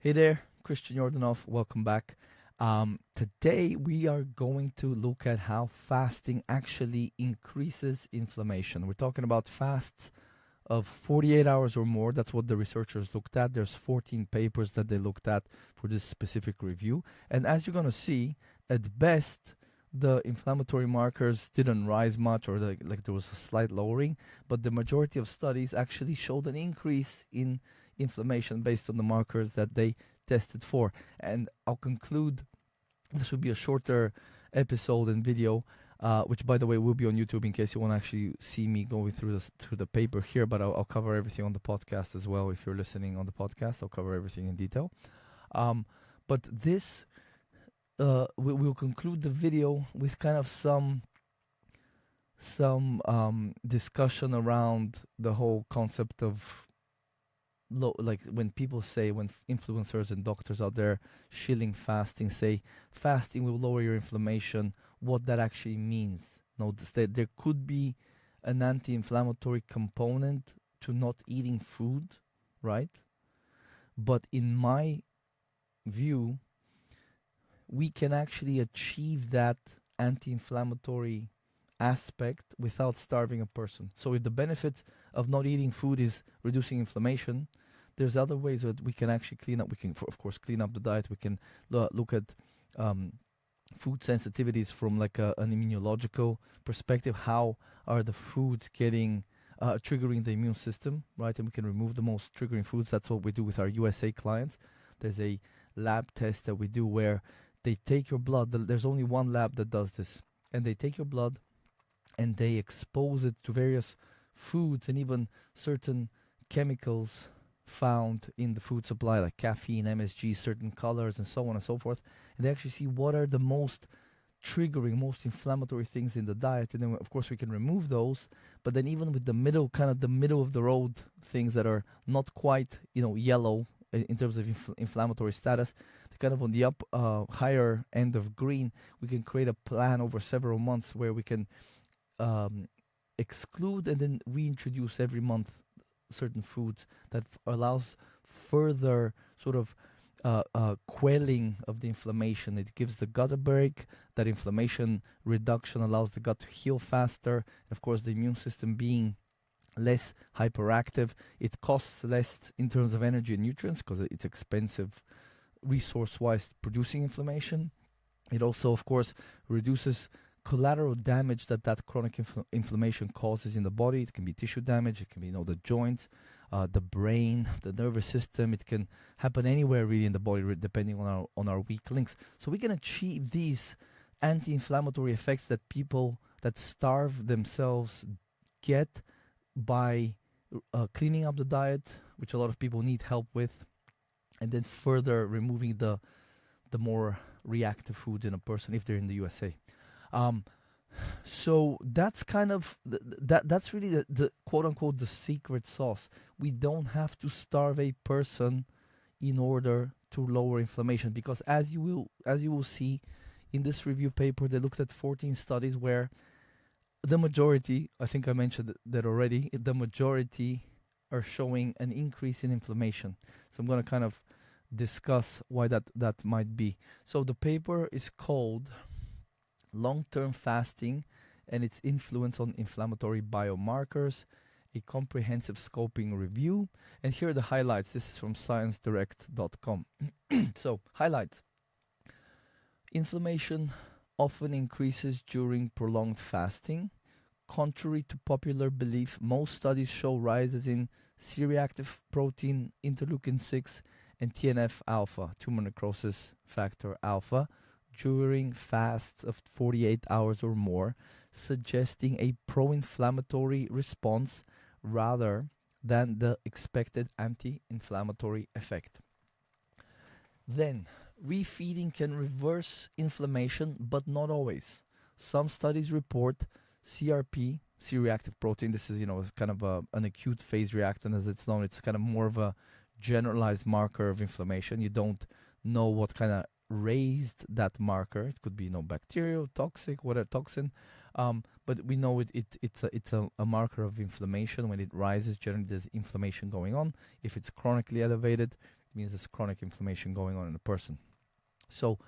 Hey there, Christian Yordanov. Welcome back. Today we are going to look at how fasting actually increases inflammation. We're talking about fasts of 48 hours or more. That's what the researchers looked at. There's 14 papers that they looked at for this specific review. And as you're going to see, at best, the inflammatory markers didn't rise much, or like there was a slight lowering, but the majority of studies actually showed an increase in inflammation based on the markers that they tested for. And I'll conclude, this will be a shorter episode and video, which by the way will be on YouTube in case you want to actually see me going through the paper here. But I'll cover everything on the podcast as well. If you're listening on the podcast, I'll cover everything in detail. But this we'll conclude the video with kind of some discussion around the whole concept of like when people say, when influencers and doctors out there shilling fasting say fasting will lower your inflammation, what that actually means. Notice that there could be an anti-inflammatory component to not eating food, right? But in my view, we can actually achieve that anti-inflammatory aspect without starving a person. So if the benefits of not eating food is reducing inflammation, there's other ways that we can actually clean up. We can, of course, clean up the diet. We can look at food sensitivities from like an immunological perspective. How are the foods getting triggering the immune system, right? And we can remove the most triggering foods. That's what we do with our USA clients. There's a lab test that we do where they take your blood. There's only one lab that does this, and they take your blood and they expose it to various foods and even certain chemicals found in the food supply, like caffeine, MSG, certain colors, and so on and so forth. And they actually see what are the most triggering, most inflammatory things in the diet. And then, of course, we can remove those. But then even with the middle, kind of the middle of the road things that are not quite, yellow in terms of inflammatory status, kind of on the higher end of green, we can create a plan over several months where we can exclude and then reintroduce every month certain foods that allows further sort of quelling of the inflammation. It gives the gut a break. That inflammation reduction allows the gut to heal faster. And of course, the immune system being less hyperactive, it costs less in terms of energy and nutrients because it's expensive resource-wise producing inflammation. It also, of course, reduces collateral damage that chronic inflammation causes in the body. It can be tissue damage, it can be the joints, the brain, the nervous system. It can happen anywhere really in the body, depending on our weak links. So we can achieve these anti-inflammatory effects that people that starve themselves get by cleaning up the diet, which a lot of people need help with, and then further removing the more reactive foods in a person if they're in the USA. So that's kind of that's really the quote unquote the secret sauce. We don't have to starve a person in order to lower inflammation, because as you will see in this review paper, they looked at 14 studies where the majority, I think I mentioned that already, the majority are showing an increase in inflammation. So I'm going to kind of discuss why that might be. So the paper is called Long-Term Fasting and its Influence on Inflammatory Biomarkers, a comprehensive scoping review. And here are the highlights. This is from sciencedirect.com. So, highlights. Inflammation often increases during prolonged fasting. Contrary to popular belief, most studies show rises in C-reactive protein, interleukin-6, and TNF-alpha, tumor necrosis factor alpha, during fasts of 48 hours or more, suggesting a pro-inflammatory response rather than the expected anti-inflammatory effect. Then, refeeding can reverse inflammation, but not always. Some studies report CRP, C-reactive protein. This is, kind of an acute phase reactant, as it's known. It's kind of more of a generalized marker of inflammation. You don't know what kind of raised that marker. It could be bacterial, toxic, whatever toxin, but we know it's a marker of inflammation. When it rises, generally there's inflammation going on. If it's chronically elevated, means there's chronic inflammation going on in the person. So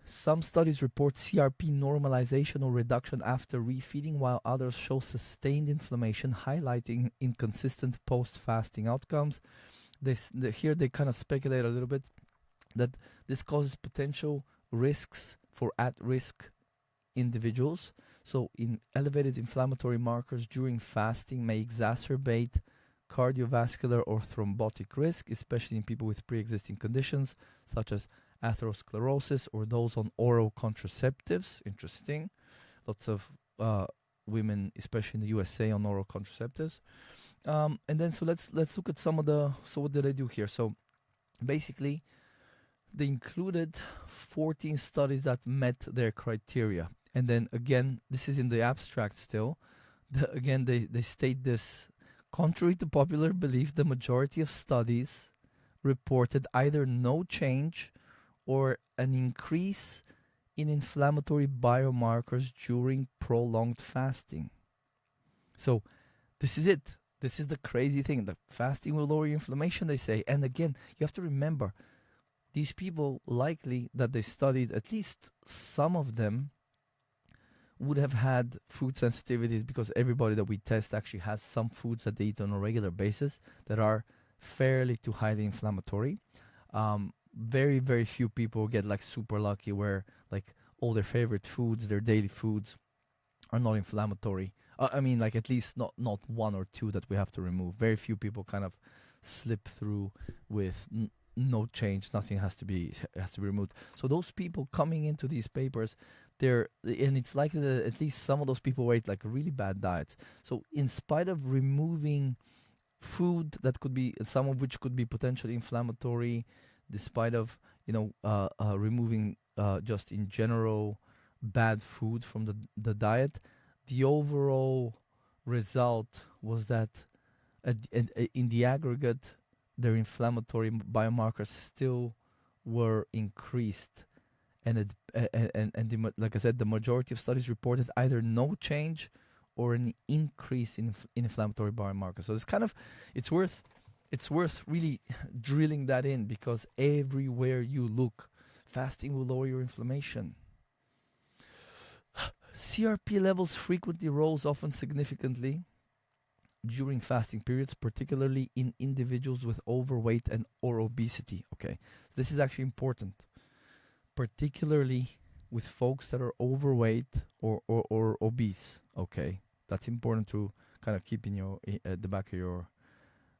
some studies report CRP normalization or reduction after refeeding, while others show sustained inflammation, highlighting inconsistent post-fasting outcomes. Here they kind of speculate a little bit that this causes potential risks for at-risk individuals. So, in elevated inflammatory markers during fasting may exacerbate cardiovascular or thrombotic risk, especially in people with pre-existing conditions such as atherosclerosis or those on oral contraceptives. Interesting. Lots of women, especially in the USA, on oral contraceptives. And then so let's look at some of the. So what did I do here? So basically, they included 14 studies that met their criteria. And then again, this is in the abstract still. Again, they state this. Contrary to popular belief, the majority of studies reported either no change or an increase in inflammatory biomarkers during prolonged fasting. So this is it. This is the crazy thing. The fasting will lower your inflammation, they say. And again, you have to remember, these people likely that they studied, at least some of them, would have had food sensitivities, because everybody that we test actually has some foods that they eat on a regular basis that are fairly to highly inflammatory. Very, very few people get like super lucky where like all their favorite foods, their daily foods, are not inflammatory. I mean, like at least not one or two that we have to remove. Very few people kind of slip through with no change. Nothing has to be removed. So those people coming into these papers, and it's likely that at least some of those people ate like really bad diets. So in spite of removing food that could be, some of which could be potentially inflammatory, despite of removing just in general bad food from the diet, the overall result was that in the aggregate, their inflammatory biomarkers still were increased, and like I said, the majority of studies reported either no change or an increase in inflammatory biomarkers. So it's worth really drilling that in, because everywhere you look, fasting will lower your inflammation. CRP levels frequently rose, often significantly, during fasting periods, particularly in individuals with overweight or obesity. Okay, this is actually important, particularly with folks that are overweight or obese. Okay, that's important to kind of keep in at the back of your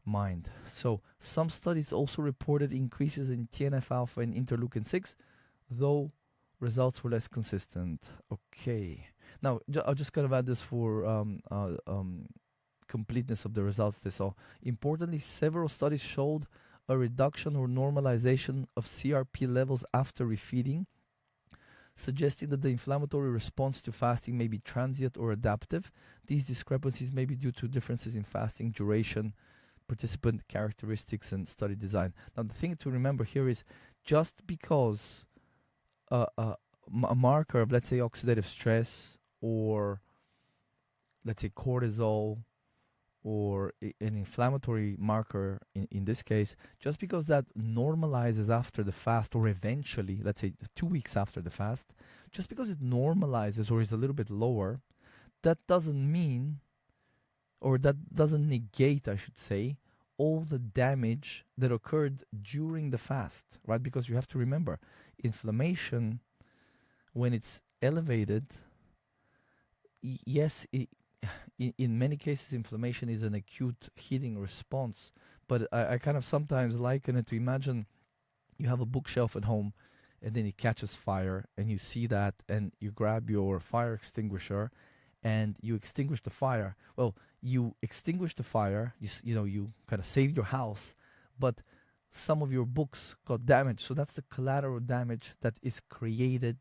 mind. So some studies also reported increases in TNF alpha and interleukin 6, though results were less consistent. Okay, now I'll just kind of add this for completeness of the results they saw. Importantly, several studies showed a reduction or normalization of CRP levels after refeeding, suggesting that the inflammatory response to fasting may be transient or adaptive. These discrepancies may be due to differences in fasting duration, participant characteristics, and study design. Now, the thing to remember here is, just because a marker of, let's say, oxidative stress, or let's say cortisol, or an inflammatory marker in this case, just because that normalizes after the fast, or eventually, let's say 2 weeks after the fast, just because it normalizes or is a little bit lower, that doesn't mean, or that doesn't negate, I should say, all the damage that occurred during the fast, right? Because you have to remember, inflammation, when it's elevated, yes, in many cases, inflammation is an acute heating response. But I kind of sometimes liken it to, imagine you have a bookshelf at home, and then it catches fire, and you see that, and you grab your fire extinguisher, and you extinguish the fire. Well, you extinguish the fire, you kind of saved your house, but some of your books got damaged. So that's the collateral damage that is created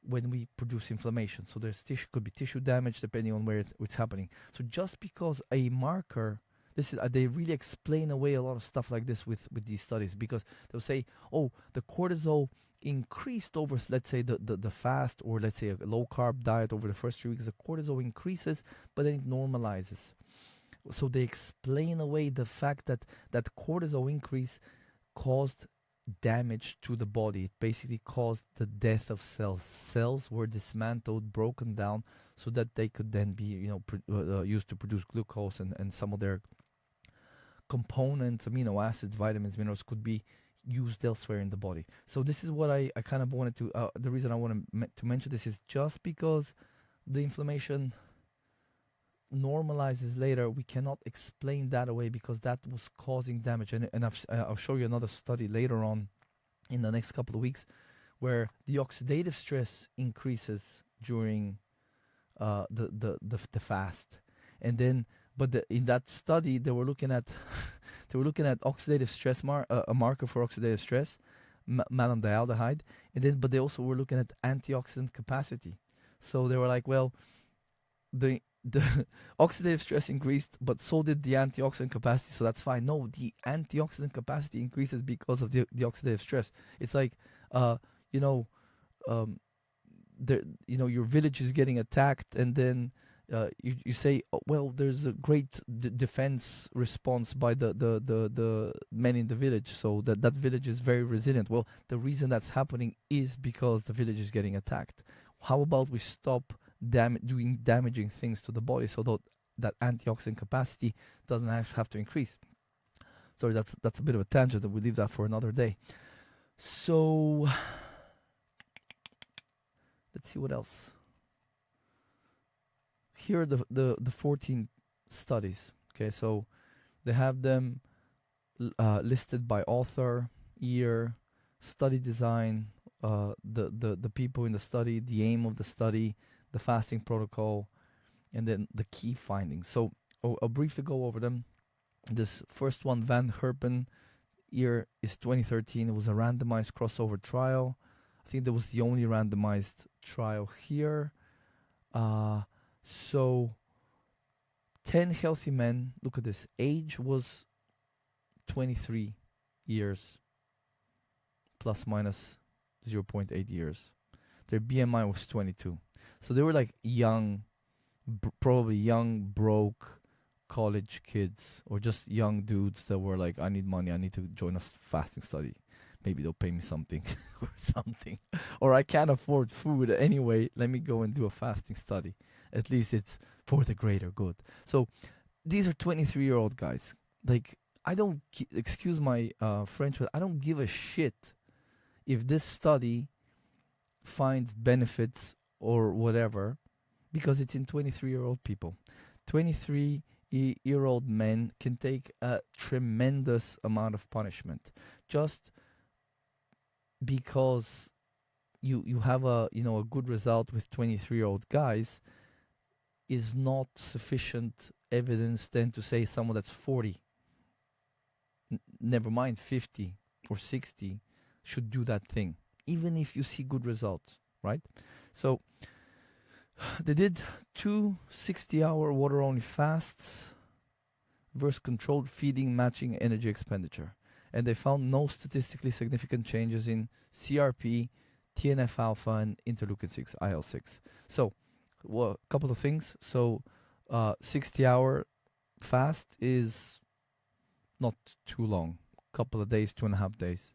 when we produce inflammation. So there's could be tissue damage depending on where it's happening. So just because a marker, they really explain away a lot of stuff like this with these studies, because they'll say, oh, the cortisol increased over, let's say, the fast, or let's say a low carb diet over the first 3 weeks. The cortisol increases, but then it normalizes. So they explain away the fact that that cortisol increase caused damage to the body. It basically caused the death of cells. Cells were dismantled, broken down, so that they could then be, used to produce glucose, and some of their components, amino acids, vitamins, minerals, could be used elsewhere in the body. So this is what I kind of wanted to. The reason I want to mention this is just because the inflammation normalizes later, we cannot explain that away because that was causing damage. And I'll show you another study later on in the next couple of weeks where the oxidative stress increases during the fast. And then, but in that study, they were looking at they were looking at oxidative stress, a marker for oxidative stress, malondialdehyde, and then, but they also were looking at antioxidant capacity. So they were like, well, the oxidative stress increased, but so did the antioxidant capacity, so that's fine. No, the antioxidant capacity increases because of the oxidative stress. It's like, you know, um, your village is getting attacked, and then you say, oh, well, there's a great defense response by the men in the village, so that village is very resilient. Well, the reason that's happening is because the village is getting attacked. How about we stop doing damaging things to the body so that antioxidant capacity doesn't have to increase? Sorry, that's a bit of a tangent, and we leave that for another day. So let's see what else. Here are the 14 studies. Okay, so they have them listed by author, year, study design, the people in the study, the aim of the study, the fasting protocol, and then the key findings. So I'll briefly go over them. This first one, Van Herpen, year is 2013. It was a randomized crossover trial. I think that was the only randomized trial here. So 10 healthy men, look at this, age was 23 years, plus minus 0.8 years. Their BMI was 22. So they were like young, probably young, broke college kids, or just young dudes that were like, I need money, I need to join a fasting study. Maybe they'll pay me something or something. Or I can't afford food anyway, let me go and do a fasting study. At least it's for the greater good. So these are 23-year-old guys. Like, I don't, excuse my French, but I don't give a shit if this study finds benefits or whatever, because it's in 23-year-old people. 23-year-old men can take a tremendous amount of punishment just because you have a good result with 23-year-old guys is not sufficient evidence then to say someone that's 40, never mind 50 or 60, should do that thing, even if you see good results, right? So they did 2 60-hour water-only fasts versus controlled feeding matching energy expenditure. And they found no statistically significant changes in CRP, TNF-alpha, and interleukin-6, IL-6. So, a couple of things. So, 60-hour fast is not too long. Couple of days, 2.5 days.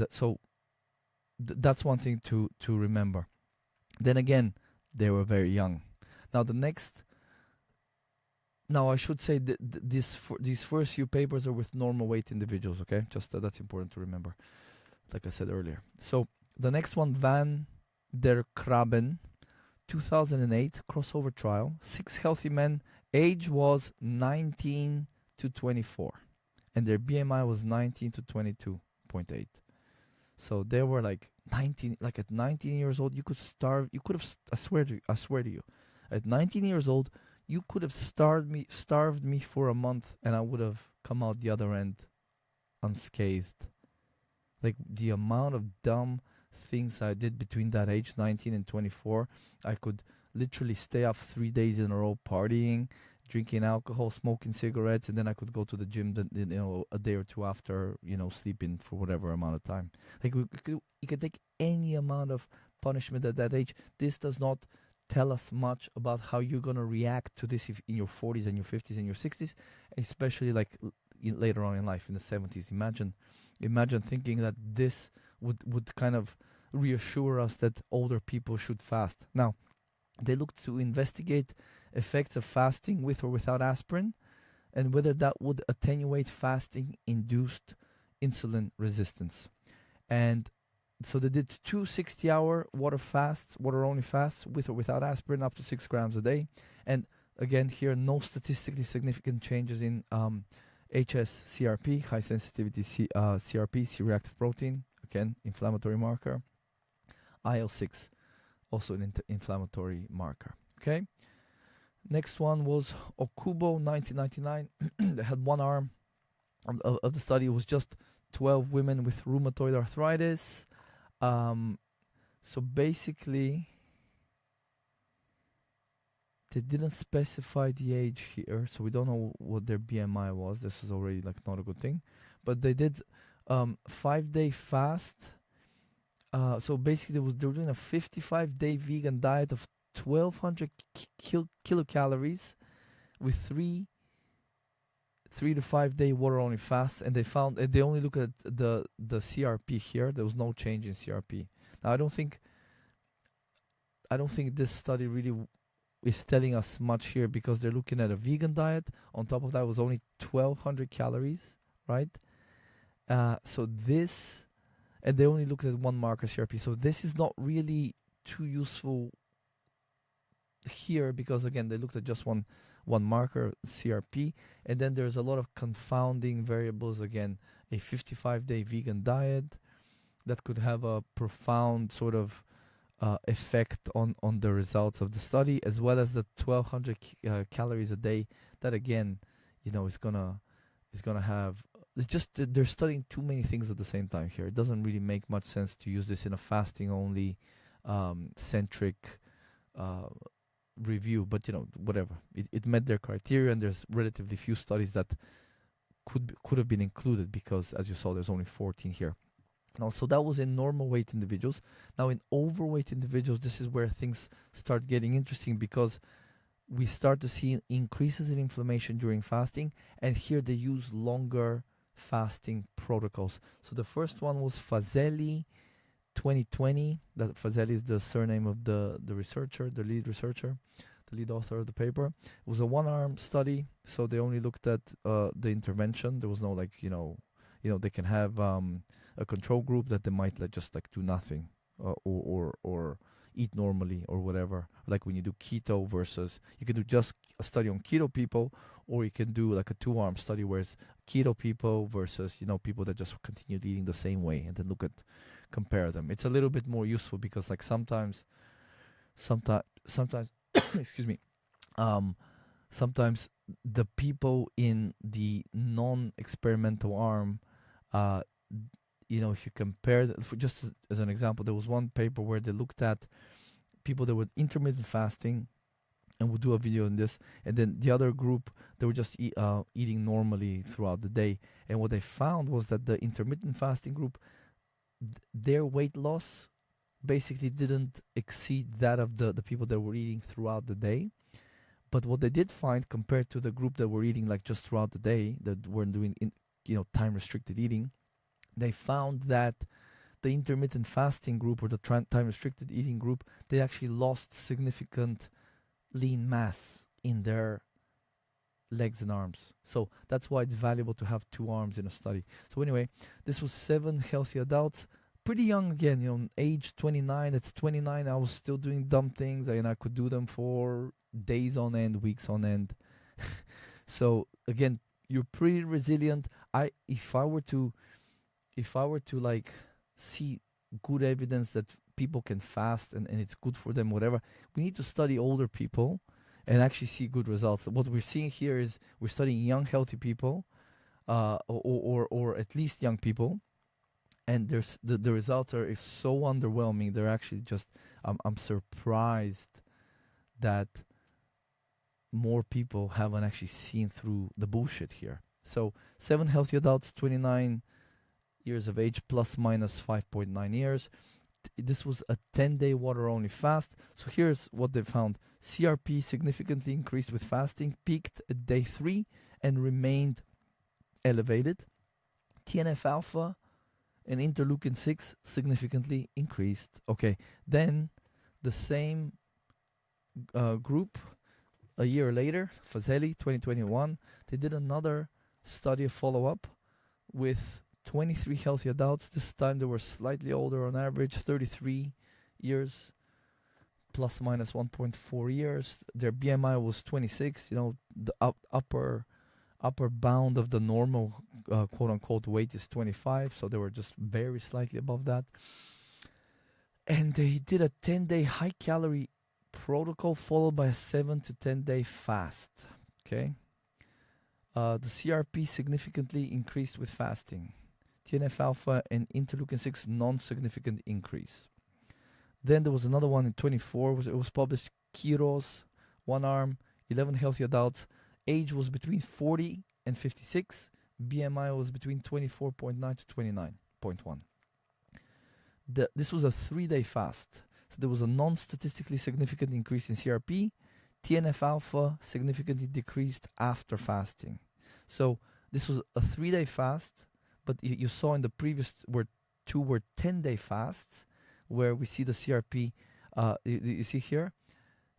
So that's one thing to remember. Then again, they were very young. Now I should say that these first few papers are with normal weight individuals, okay? Just that's important to remember, like I said earlier. So the next one, Van der Krabben, 2008 crossover trial. 6 healthy men, age was 19 to 24, and their BMI was 19 to 22.8. So they were like 19, like at 19 years old, you could starve. You could have, I swear to you, at 19 years old, you could have starved me for a month, and I would have come out the other end unscathed. Like the amount of dumb things I did between that age, 19 and 24, I could literally stay up 3 days in a row partying, drinking alcohol, smoking cigarettes, and then I could go to the gym a day or two after, sleeping for whatever amount of time. Like you could take any amount of punishment at that age. This does not tell us much about how you're gonna react to this if in your 40s and your 50s and your 60s, especially like later on in life in the 70s. Imagine thinking that this would kind of reassure us that older people should fast. Now, they looked to investigate effects of fasting with or without aspirin and whether that would attenuate fasting induced insulin resistance. And so they did two 60-hour water only fasts with or without aspirin up to 6 grams a day. And again, here, no statistically significant changes in HSCRP, high sensitivity CRP, C-reactive protein, again, inflammatory marker. IL-6, also an inflammatory marker. Okay. Next one was Okubo, 1999. They had one arm of the study. It was just 12 women with rheumatoid arthritis. So basically, they didn't specify the age here, so we don't know what their BMI was. This is already like not a good thing. But they did 5-day fast. So basically, they were doing a 55-day vegan diet of 1,200 kilocalories with 3 to 5 day water only fast, and they only look at the CRP here. There was no change in CRP. Now I don't think this study really is telling us much here because they're looking at a vegan diet. On top of that, it was only 1,200 calories, right? So this, and they only looked at one marker CRP. So this is not really too useful here because again they looked at just one marker CRP, and then there's a lot of confounding variables. Again, a 55-day vegan diet that could have a profound sort of effect on the results of the study, as well as the 1,200 calories a day. That again, is gonna have. It's just they're studying too many things at the same time here. It doesn't really make much sense to use this in a fasting only centric review, but whatever, it met their criteria, and there's relatively few studies that could have been included because, as you saw, there's only 14 here. Now, so that was in normal weight individuals. Now, in overweight individuals, this is where things start getting interesting because we start to see increases in inflammation during fasting, and here they use longer fasting protocols. So the first one was Fazeli 2020. That Fazeli is the surname of the researcher, the lead researcher, the lead author of the paper. It was a one-arm study, so they only looked at the intervention. There was no they can have a control group that they might just do nothing or eat normally or whatever. Like when you do keto versus, you can do just a study on keto people, or you can do like a 2-arm study where it's keto people versus people that just continued eating the same way, and then compare them. It's a little bit more useful because sometimes excuse me, sometimes the people in the non-experimental arm, if you compare just as an example, there was one paper where they looked at people that were intermittent fasting, and we'll do a video on this, and then the other group, they were just eating normally throughout the day. And what they found was that the intermittent fasting group, their weight loss basically didn't exceed that of the people that were eating throughout the day. But what they did find, compared to the group that were eating just throughout the day, that weren't doing time restricted eating, they found that the intermittent fasting group, or the time restricted eating group, they actually lost significant lean mass in their legs and arms. So that's why it's valuable to have 2 arms in a study. So anyway, this was 7 healthy adults, pretty young again, age 29. At 29, I was still doing dumb things, and I could do them for days on end, weeks on end. So again, you're pretty resilient. If I were to see good evidence that people can fast and it's good for them, whatever, we need to study older people and actually see good results. What we're seeing here is we're studying young, healthy people, or at least young people, and the results are so underwhelming. They're actually just, I'm surprised that more people haven't actually seen through the bullshit here. So 7 healthy adults, 29 years of age, plus minus 5.9 years. This was a 10-day water-only fast. So here's what they found. CRP significantly increased with fasting, peaked at day 3, and remained elevated. TNF alpha and interleukin 6 significantly increased. Okay, then the same group a year later, Fazeli, 2021, they did another study of follow-up with 23 healthy adults. This time they were slightly older on average, 33 years, plus minus 1.4 years. Their BMI was 26, the upper bound of the normal quote-unquote weight is 25, so they were just very slightly above that. And they did a 10-day high-calorie protocol followed by a 7 to 10-day fast. Okay. The CRP significantly increased with fasting. TNF alpha and interleukin 6 non-significant increase. Then there was another one in 24. It was published. Kiros, one arm, 11 healthy adults. Age was between 40 and 56. BMI was between 24.9 to 29.1. This was a 3-day fast. So there was a non-statistically significant increase in CRP. TNF alpha significantly decreased after fasting. So this was a 3-day fast, but you saw in the previous two were 10-day fasts, where we see the CRP. You see here,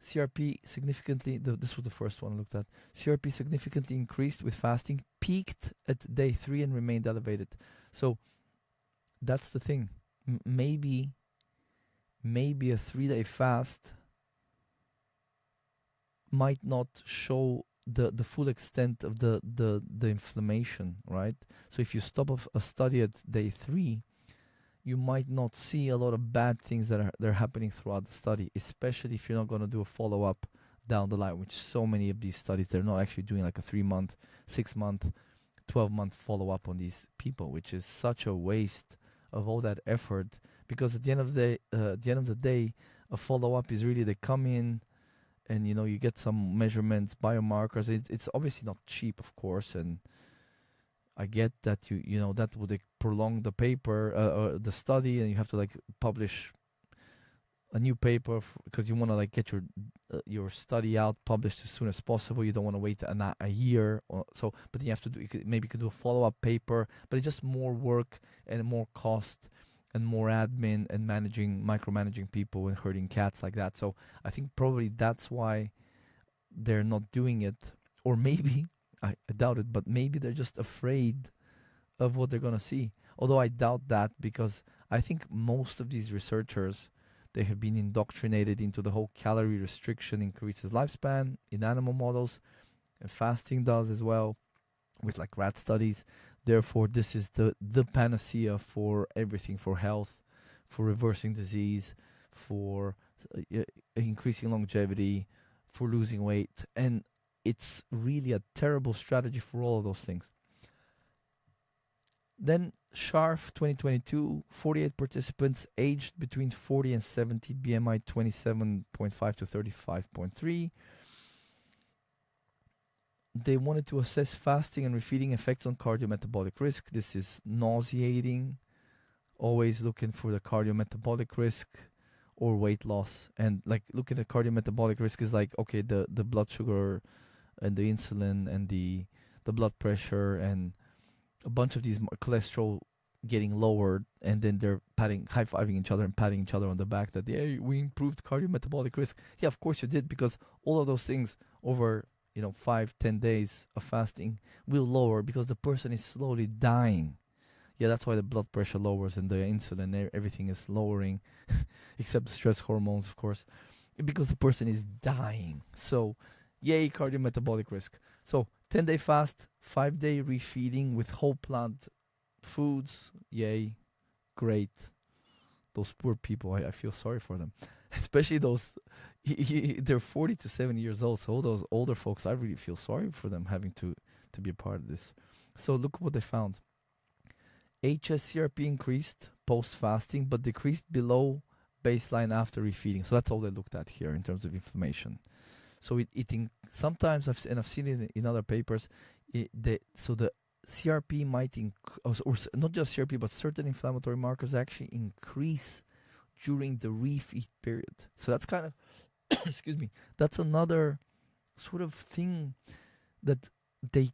CRP significantly. This was the first one I looked at. CRP significantly increased with fasting, peaked at day 3 and remained elevated. So that's the thing. Maybe a 3-day fast might not show the full extent of the inflammation, right? So if you stop a study at day 3, you might not see a lot of bad things that are happening throughout the study, especially if you're not going to do a follow-up down the line, which so many of these studies, they're not actually doing like a 3-month, 6-month, 12-month follow-up on these people, which is such a waste of all that effort, because at the end of the day, a follow-up is really they come in and you get some measurements, biomarkers. It's obviously not cheap, of course, and I get that that would prolong the paper, the study, and you have to publish a new paper because you want to get your study out published as soon as possible. You don't want to wait a year or so, but then you have to maybe you could do a follow-up paper, but it's just more work and more cost and more admin and micromanaging people and herding cats like that. So I think probably that's why they're not doing it, or maybe I doubt it, but maybe they're just afraid of what they're gonna see. Although I doubt that, because I think most of these researchers, they have been indoctrinated into the whole calorie restriction increases lifespan in animal models, and fasting does as well with rat studies. Therefore, this is the panacea for everything, for health, for reversing disease, for increasing longevity, for losing weight. And it's really a terrible strategy for all of those things. Then SHARF 2022, 48 participants aged between 40 and 70, BMI 27.5 to 35.3. They wanted to assess fasting and refeeding effects on cardiometabolic risk. This is nauseating. Always looking for the cardiometabolic risk or weight loss. And looking at cardiometabolic risk is okay, the blood sugar and the insulin and the blood pressure and a bunch of these cholesterol getting lowered, and then they're high-fiving each other and patting each other on the back that, hey, we improved cardiometabolic risk. Yeah, of course you did, because all of those things over 5-10 days of fasting will lower, because the person is slowly dying. Yeah, that's why the blood pressure lowers and the insulin, everything is lowering, except the stress hormones, of course, because the person is dying. So, yay, cardiometabolic risk. So, 10-day fast, 5-day refeeding with whole plant foods. Yay, great. Those poor people, I feel sorry for them. Especially those, they're 40 to 70 years old. So all those older folks, I really feel sorry for them having to be a part of this. So look what they found. HSCRP increased post-fasting, but decreased below baseline after refeeding. So that's all they looked at here in terms of inflammation. So sometimes I've seen it in other papers. So the CRP might or not just CRP, but certain inflammatory markers actually increase during the refeed period. So that's kind of excuse me, that's another sort of thing that they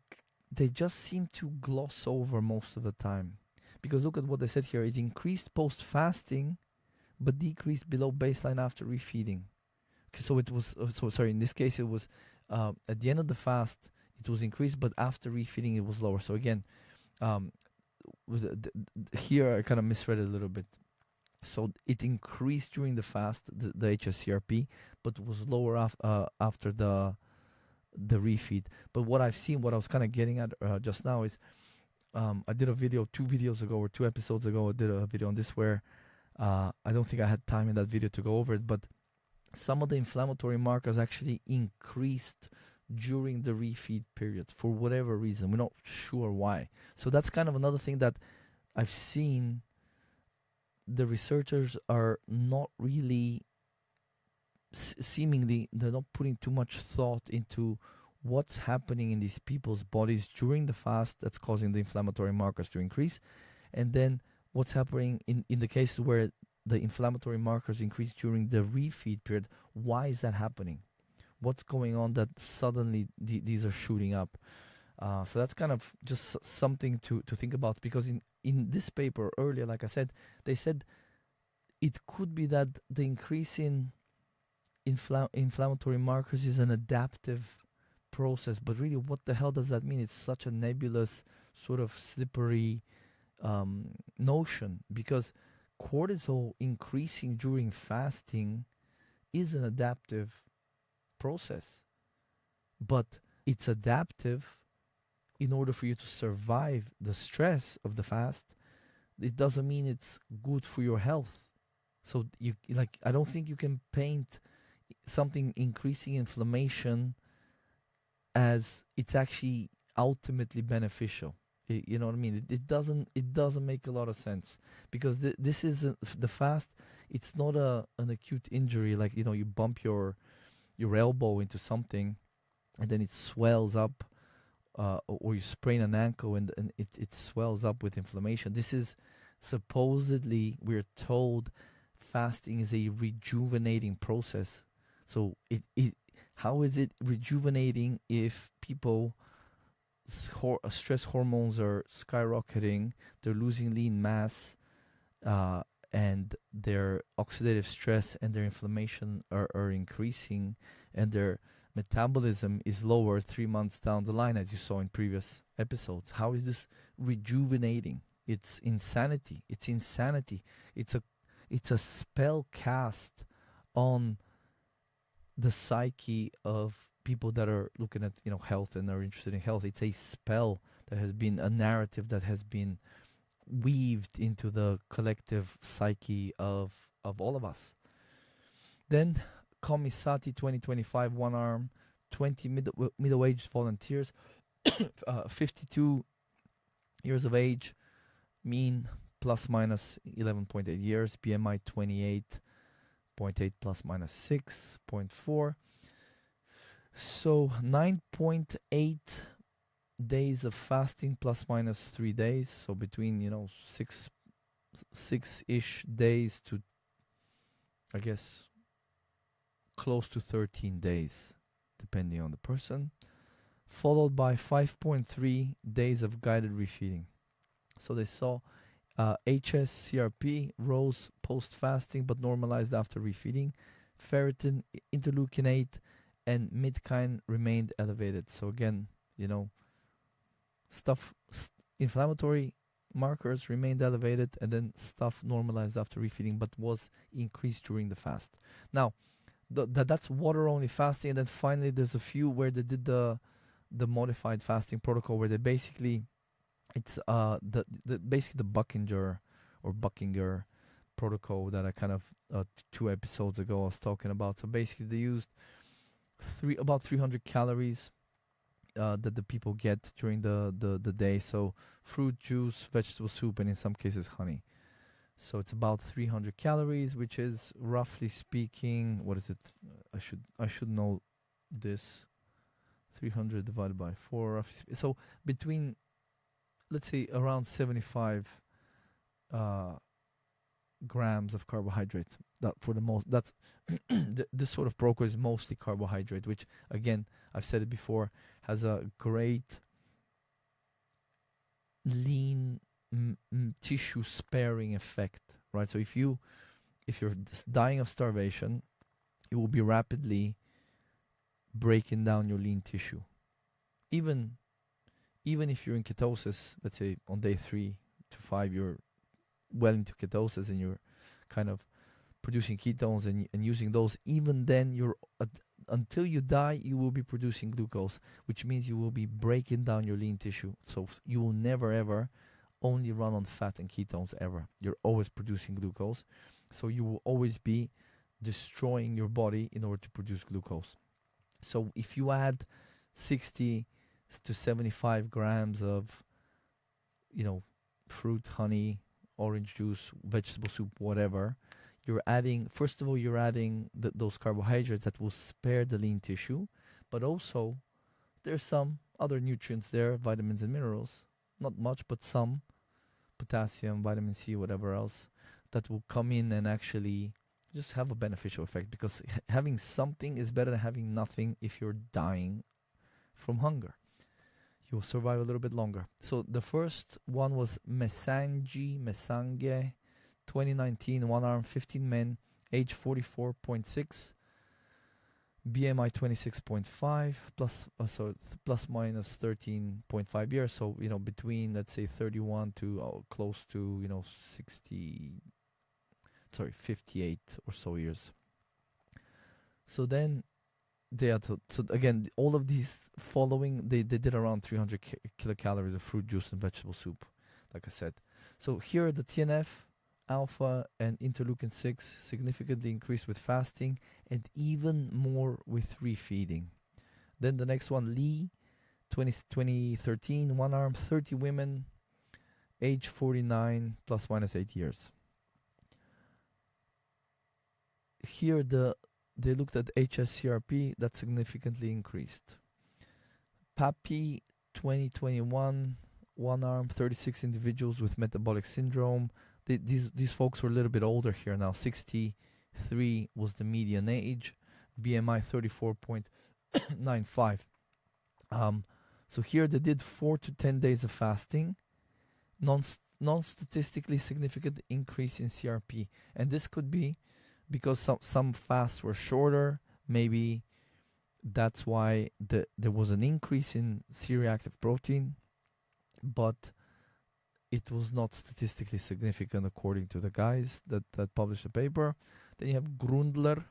they just seem to gloss over most of the time. Because look at what they said here. It increased post fasting but decreased below baseline after refeeding. Okay, so it was so sorry, in this case it was at the end of the fast it was increased, but after refeeding it was lower. So again, um, here I kind of misread it a little bit. So it increased during the fast, the HSCRP, but was lower after the refeed. But what I've seen, what I was kind of getting at just now is, I did a video 2 videos ago or 2 episodes ago. I did a video on this where I don't think I had time in that video to go over it, but some of the inflammatory markers actually increased during the refeed period for whatever reason. We're not sure why. So that's kind of another thing that I've seen. The researchers are not really seemingly they're not putting too much thought into what's happening in these people's bodies during the fast that's causing the inflammatory markers to increase, and then what's happening in the cases where the inflammatory markers increase during the refeed period. Why is that happening? What's going on that suddenly these are shooting up? So that's kind of just something to think about, because in this paper earlier, like I said, they said it could be that the increase in inflammatory markers is an adaptive process. But really, what the hell does that mean? It's such a nebulous, sort of slippery notion, because cortisol increasing during fasting is an adaptive process. But it's adaptive in order for you to survive the stress of the fast. It doesn't mean it's good for your health. So I don't think you can paint something increasing inflammation as it's actually ultimately beneficial. You know what I mean? It doesn't make a lot of sense, because this is the fast. It's not an acute injury, like you bump your elbow into something and then it swells up, or you sprain an ankle and it swells up with inflammation. This is supposedly, we're told, fasting is a rejuvenating process. So how is it rejuvenating if people stress hormones are skyrocketing, they're losing lean mass, uh, and their oxidative stress and their inflammation are increasing, and their metabolism is lower 3 months down the line, as you saw in previous episodes? How is this rejuvenating? It's insanity. It's insanity. It's a spell cast on the psyche of people that are looking at health and are interested in health. It's a spell that has been a narrative that has been weaved into the collective psyche of all of us. Then Komisati 2025, one arm, 20 middle-aged volunteers, 52 years of age, mean plus minus 11.8 years, BMI 28.8 plus minus 6.4. So 9.8 days of fasting plus minus 3 days. So between six-ish days to, I guess, close to 13 days, depending on the person, followed by 5.3 days of guided refeeding. So they saw HSCRP rose post-fasting but normalized after refeeding. Ferritin, interleukin 8, and midkine remained elevated. So again, inflammatory markers remained elevated, and then stuff normalized after refeeding but was increased during the fast. Now, that's water only fasting, and then finally there's a few where they did the modified fasting protocol, where they basically, it's basically the Buckinger protocol that I kind of 2 episodes ago I was talking about. So basically they used about 300 calories that the people get during the day. So fruit juice, vegetable soup, and in some cases honey. So it's about 300 calories, which is, roughly speaking, what is it? I should know this. 300 divided by 4. So between, let's say, around 75 grams of carbohydrate. That for the most, that's this sort of protocol is mostly carbohydrate, which again I've said it before, has a great lean tissue sparing effect, right? So if you're dying of starvation, you will be rapidly breaking down your lean tissue. Even even if you're in ketosis, let's say on day 3 to 5, you're well into ketosis and you're kind of producing ketones and using those, even then until you die, you will be producing glucose, which means you will be breaking down your lean tissue. So you will never ever only run on fat and ketones ever. You're always producing glucose. So you will always be destroying your body in order to produce glucose. So if you add 60 to 75 grams of, fruit, honey, orange juice, vegetable soup, whatever, you're adding, first of all, you're adding those carbohydrates that will spare the lean tissue, but also there's some other nutrients there, vitamins and minerals, not much, but some, potassium, vitamin C, whatever else, that will come in and actually just have a beneficial effect, because having something is better than having nothing if you're dying from hunger. You'll survive a little bit longer. So the first one was Mesange, 2019, one arm, 15 men, age 44.6, BMI 26.5, so it's plus minus 13.5 years. So, between, let's say, 31 to close to, 58 or so years. So then so again, all of these following, they did around 300 kilocalories of fruit juice and vegetable soup, like I said. So here the TNF, alpha, and interleukin 6 significantly increased with fasting and even more with refeeding. Then the next one, Lee, 2013, one arm, 30 women, age 49, plus minus 8 years. Here they looked at HSCRP that significantly increased. PAPI 2021, one arm, 36 individuals with metabolic syndrome. These folks were a little bit older here now. 63 was the median age, BMI 34.95. So here they did 4 to 10 days of fasting, non-statistically significant increase in CRP, and this could be because some fasts were shorter. Maybe that's why there was an increase in C-reactive protein, but it was not statistically significant according to the guys that published the paper. Then you have Grundler,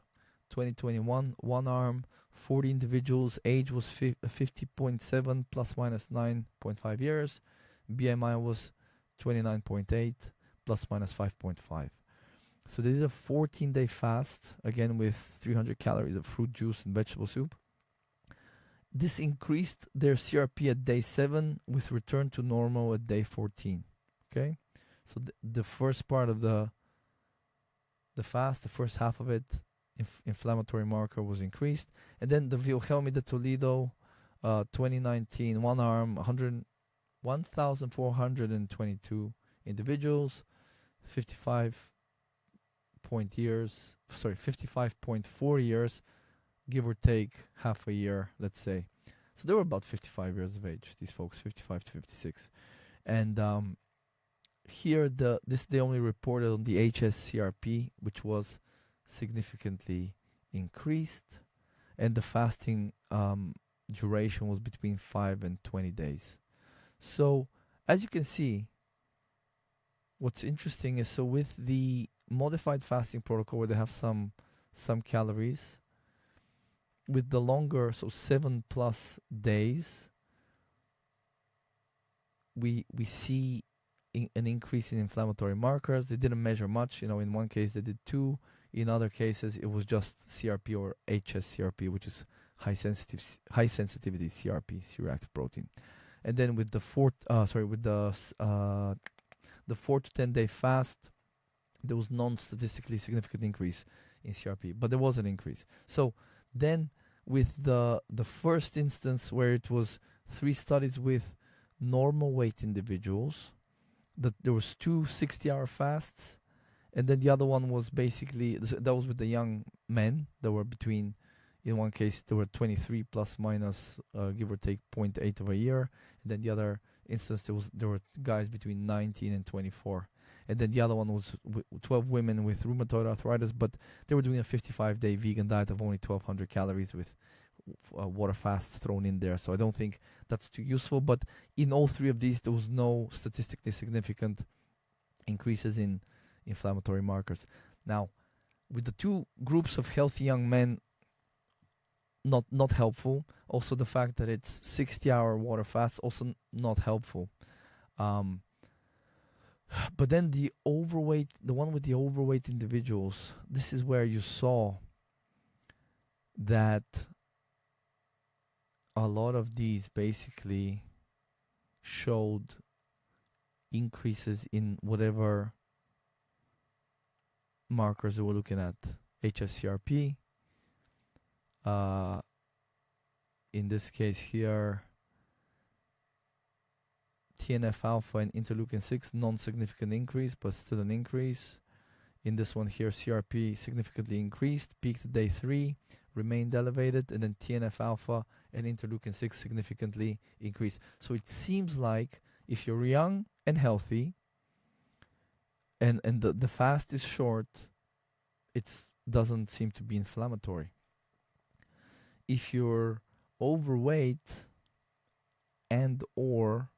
2021, one arm, 40 individuals, age was 50.7 plus minus 9.5 years, BMI was 29.8 plus minus 5.5. So they did a 14-day fast, again with 300 calories of fruit juice and vegetable soup. This increased their CRP at day 7 with return to normal at day 14. Okay? So the first part of the fast, the first half of it, inflammatory marker was increased. And then the Wilhelmi de Toledo, 2019, one arm, 1,422 individuals, 55.4 years, give or take half a year, let's say. So they were about 55 years of age, these folks, 55 to 56. And here they only reported on the HSCRP, which was significantly increased, and the fasting duration was between 5 and 20 days. So as you can see, what's interesting is, so with the modified fasting protocol where they have some calories, with the longer, so 7+ days, we see an increase in inflammatory markers. They didn't measure much. In one case they did 2. In other cases it was just CRP or HSCRP, which is high sensitivity CRP, C-reactive protein. And then with the 4 to 10 day fast, there was non-statistically significant increase in CRP, but there was an increase. So then with the first instance where it was 3 studies with normal weight individuals, that there was 2 60-hour fasts And then the other one was basically that was with the young men that were between, in one case they were 23 plus minus give or take zero point 0.8 of a year, and then the other instance there were guys between 19 and 24, and then the other one was 12 women with rheumatoid arthritis, but they were doing a 55-day vegan diet of only 1,200 calories with water fasts thrown in there. So I don't think that's too useful. But in all three of these, there was no statistically significant increases in inflammatory markers. Now, with the two groups of healthy young men, not helpful. Also, the fact that it's 60-hour water fast, also not helpful. Um, but then the one with the overweight individuals, this is where you saw that a lot of these basically showed increases in whatever markers that we're looking at. HSCRP, in this case here, TNF alpha and interleukin 6, non-significant increase, but still an increase. In this one here, CRP significantly increased, peaked at day 3, remained elevated, and then TNF alpha and interleukin 6 significantly increased. So it seems like if you're young and healthy, and the fast is short, it doesn't seem to be inflammatory. If you're overweight and or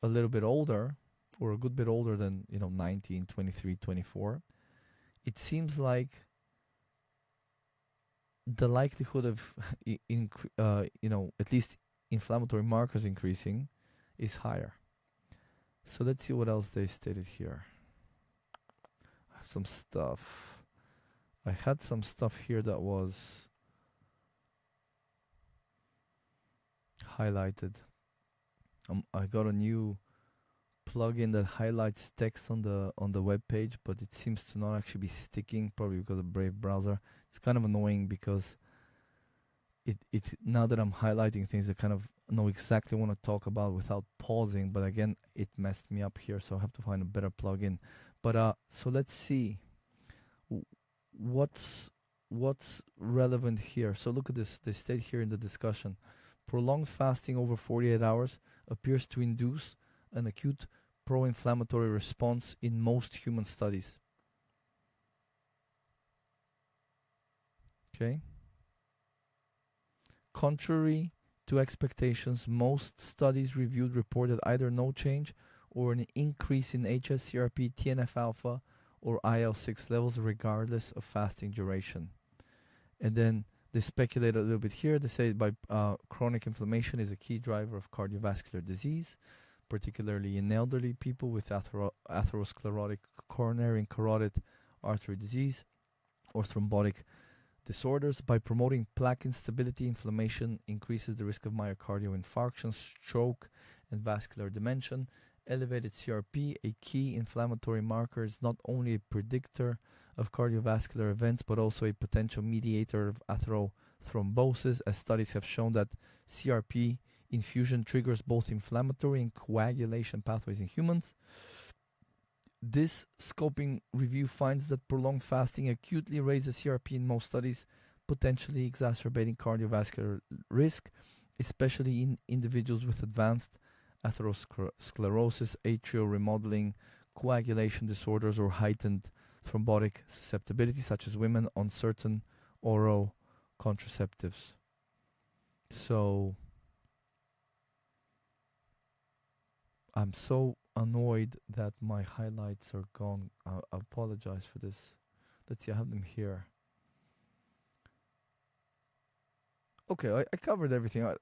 a little bit older, or a good bit older than 19, 23, 24, it seems like the likelihood of at least inflammatory markers increasing is higher. So let's see what else they stated here. I have some stuff. I had some stuff here that was highlighted. I got a new plugin that highlights text on the web page, but it seems to not actually be sticking, probably because of Brave browser. It's kind of annoying because it now that I'm highlighting things, I kind of know exactly what I want to talk about without pausing. But again, it messed me up here, so I have to find a better plugin. But so let's see what's relevant here. So look at this. They state here in the discussion, prolonged fasting over 48 hours appears to induce an acute pro-inflammatory response in most human studies. Okay. Contrary to expectations, most studies reviewed reported either no change or an increase in HSCRP, TNF alpha, or IL-6 levels regardless of fasting duration. And then they speculate a little bit here. They say chronic inflammation is a key driver of cardiovascular disease, particularly in elderly people with atherosclerotic coronary and carotid artery disease or thrombotic disorders. By promoting plaque instability, inflammation increases the risk of myocardial infarction, stroke, and vascular dementia. Elevated CRP, a key inflammatory marker, is not only a predictor of cardiovascular events, but also a potential mediator of atherothrombosis, as studies have shown that CRP infusion triggers both inflammatory and coagulation pathways in humans. This scoping review finds that prolonged fasting acutely raises CRP in most studies, potentially exacerbating cardiovascular risk, especially in individuals with advanced atherosclerosis, atrial remodeling, coagulation disorders, or heightened thrombotic susceptibility, such as women on certain oral contraceptives. So I'm so annoyed that my highlights are gone. I apologize for this. Let's see, I have them here. Okay, I covered everything. I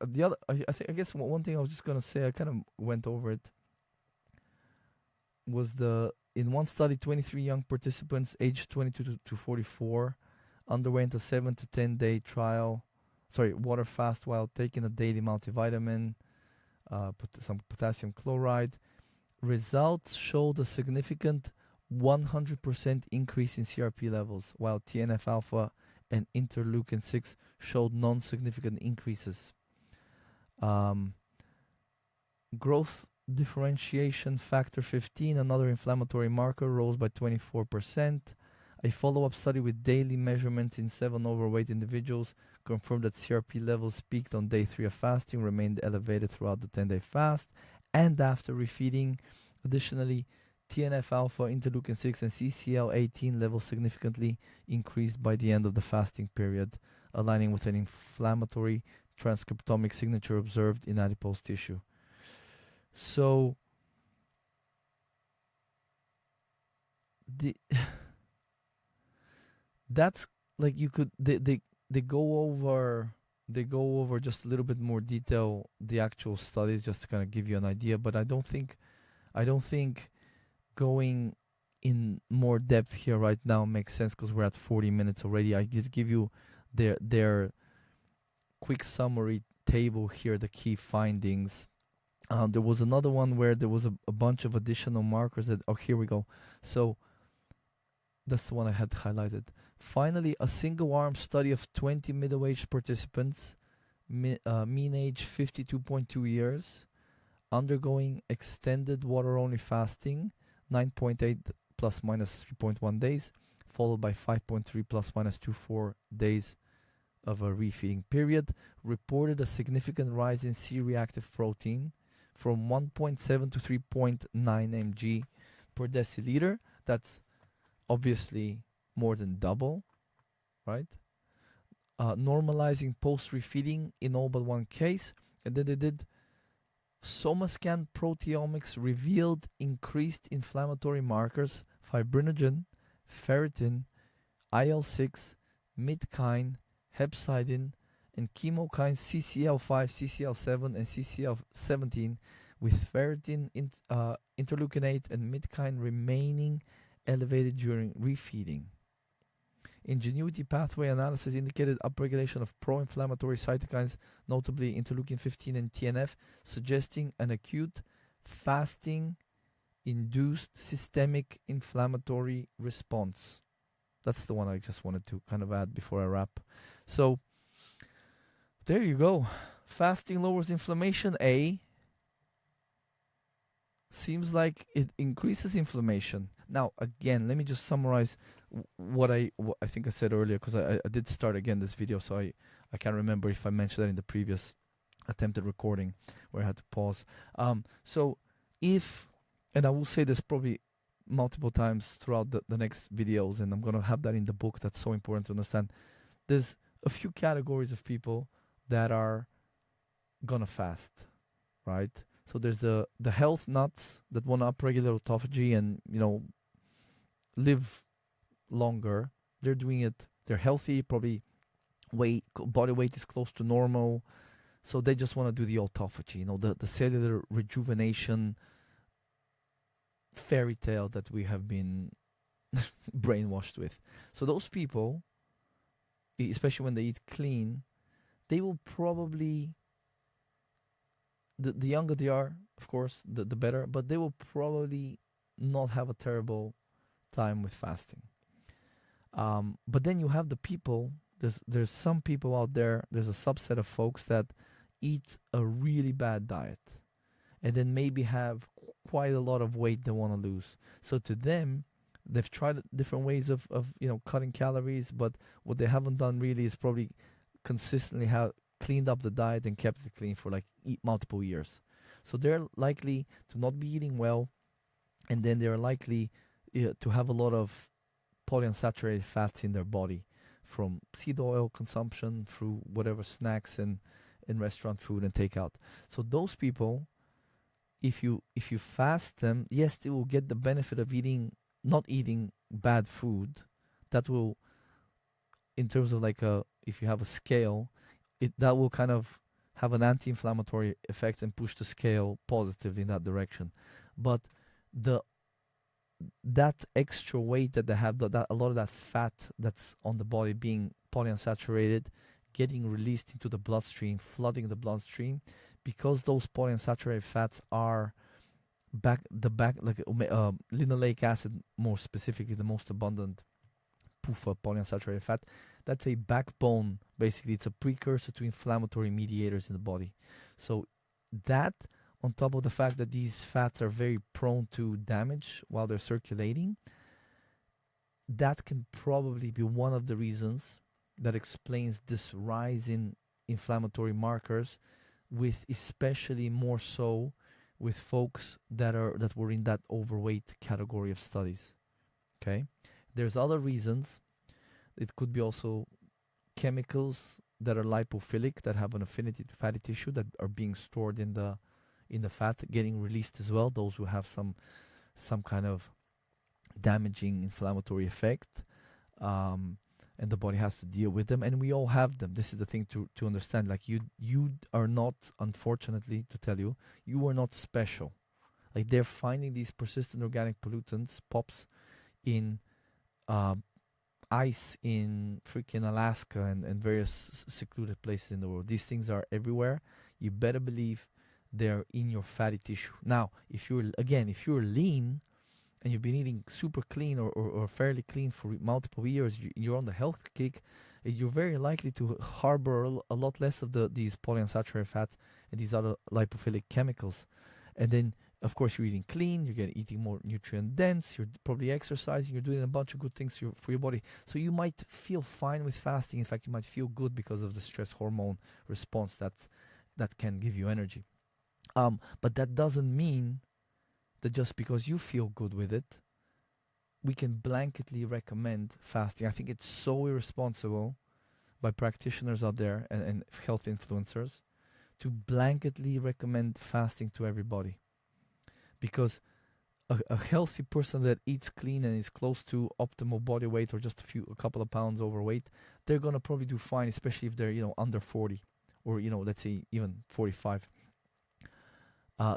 guess one thing I was just gonna say, I kind of went over it, was in one study, 23 young participants aged 22 to 44 underwent a 7 to 10 day water fast while taking a daily multivitamin, some potassium chloride. Results showed a significant 100% increase in CRP levels, while TNF alpha and interleukin 6 showed non-significant increases. Growth Differentiation factor 15, another inflammatory marker, rose by 24%. A follow-up study with daily measurements in 7 overweight individuals confirmed that CRP levels peaked on day 3 of fasting, remained elevated throughout the 10-day fast, and after refeeding. Additionally, TNF-alpha, interleukin-6, and CCL18 levels significantly increased by the end of the fasting period, aligning with an inflammatory transcriptomic signature observed in adipose tissue. So the that's like you could they go over just a little bit more detail the actual studies just to kind of give you an idea, but I don't think going in more depth here right now makes sense because we're at 40 minutes already. I just give you their quick summary table here, the key findings. There was another one where there was a bunch of additional markers that, oh, here we go. So that's the one I had highlighted. Finally, a single arm study of 20 middle-aged participants, mean age 52.2 years, undergoing extended water-only fasting, 9.8 plus minus 3.1 days, followed by 5.3 plus minus 2.4 days of a refeeding period, reported a significant rise in C-reactive protein from 1.7 to 3.9 mg per deciliter. That's obviously more than double, right? Normalizing post-refeeding in all but one case. And then they did SomaScan proteomics revealed increased inflammatory markers, fibrinogen, ferritin, IL-6, midkine, hepcidin, and chemokines CCL5, CCL7, and CCL17, with ferritin, interleukin 8, and midkine remaining elevated during refeeding. Ingenuity pathway analysis indicated upregulation of pro-inflammatory cytokines, notably interleukin 15 and TNF, suggesting an acute fasting-induced systemic inflammatory response. That's the one I just wanted to kind of add before I wrap. So there you go. Fasting lowers inflammation. Seems like it increases inflammation. Now, again, let me just summarize what I think I said earlier, because I did start again this video, so I can't remember if I mentioned that in the previous attempted recording where I had to pause. So if, and I will say this probably multiple times throughout the next videos, and I'm going to have that in the book, that's so important to understand. There's a few categories of people that are going to fast, right? So there's the health nuts that want to upregulate autophagy and, live longer. They're doing it. They're healthy, probably body weight is close to normal. So they just want to do the autophagy, the cellular rejuvenation fairy tale that we have been brainwashed with. So those people, especially when they eat clean, they will probably, the younger they are, of course, the better, but they will probably not have a terrible time with fasting. But then you have the people, there's some people out there, there's a subset of folks that eat a really bad diet and then maybe have quite a lot of weight they want to lose. So to them, they've tried different ways of cutting calories, but what they haven't done really is probably consistently have cleaned up the diet and kept it clean for multiple years. So they're likely to not be eating well, and then they're likely to have a lot of polyunsaturated fats in their body from seed oil consumption through whatever snacks and restaurant food and takeout. So those people, if you fast them, yes, they will get the benefit of not eating bad food. That will, in terms of if you have a scale, that will kind of have an anti-inflammatory effect and push the scale positively in that direction. But that extra weight that they have, that a lot of that fat that's on the body being polyunsaturated, getting released into the bloodstream, flooding the bloodstream, because those polyunsaturated fats are linoleic acid, more specifically, the most abundant PUFA, polyunsaturated fat. That's a backbone, basically. It's a precursor to inflammatory mediators in the body. So that on top of the fact that these fats are very prone to damage while they're circulating, that can probably be one of the reasons that explains this rise in inflammatory markers, with especially more so with folks that were in that overweight category of studies. Okay, there's other reasons. It could be also chemicals that are lipophilic, that have an affinity to fatty tissue, that are being stored in the fat, getting released as well. Those who have some kind of damaging inflammatory effect, and the body has to deal with them, and we all have them. This is the thing to understand. Like, you are not, unfortunately, to tell you, you are not special. Like, they're finding these persistent organic pollutants, POPs, in um, ice in freaking Alaska and various secluded places in the world. These things are everywhere. You better believe they're in your fatty tissue. Now, if you're lean and you've been eating super clean, or fairly clean for multiple years, you're on the health kick, you're very likely to harbor a lot less of these polyunsaturated fats and these other lipophilic chemicals. And then, of course, you're eating clean, eating more nutrient dense, you're probably exercising, you're doing a bunch of good things for your body. So you might feel fine with fasting. In fact, you might feel good because of the stress hormone response that can give you energy. But that doesn't mean that just because you feel good with it, we can blanketly recommend fasting. I think it's so irresponsible by practitioners out there and health influencers to blanketly recommend fasting to everybody. Because a healthy person that eats clean and is close to optimal body weight, or just a couple of pounds overweight, they're gonna probably do fine, especially if they're under 40, or let's say even 45.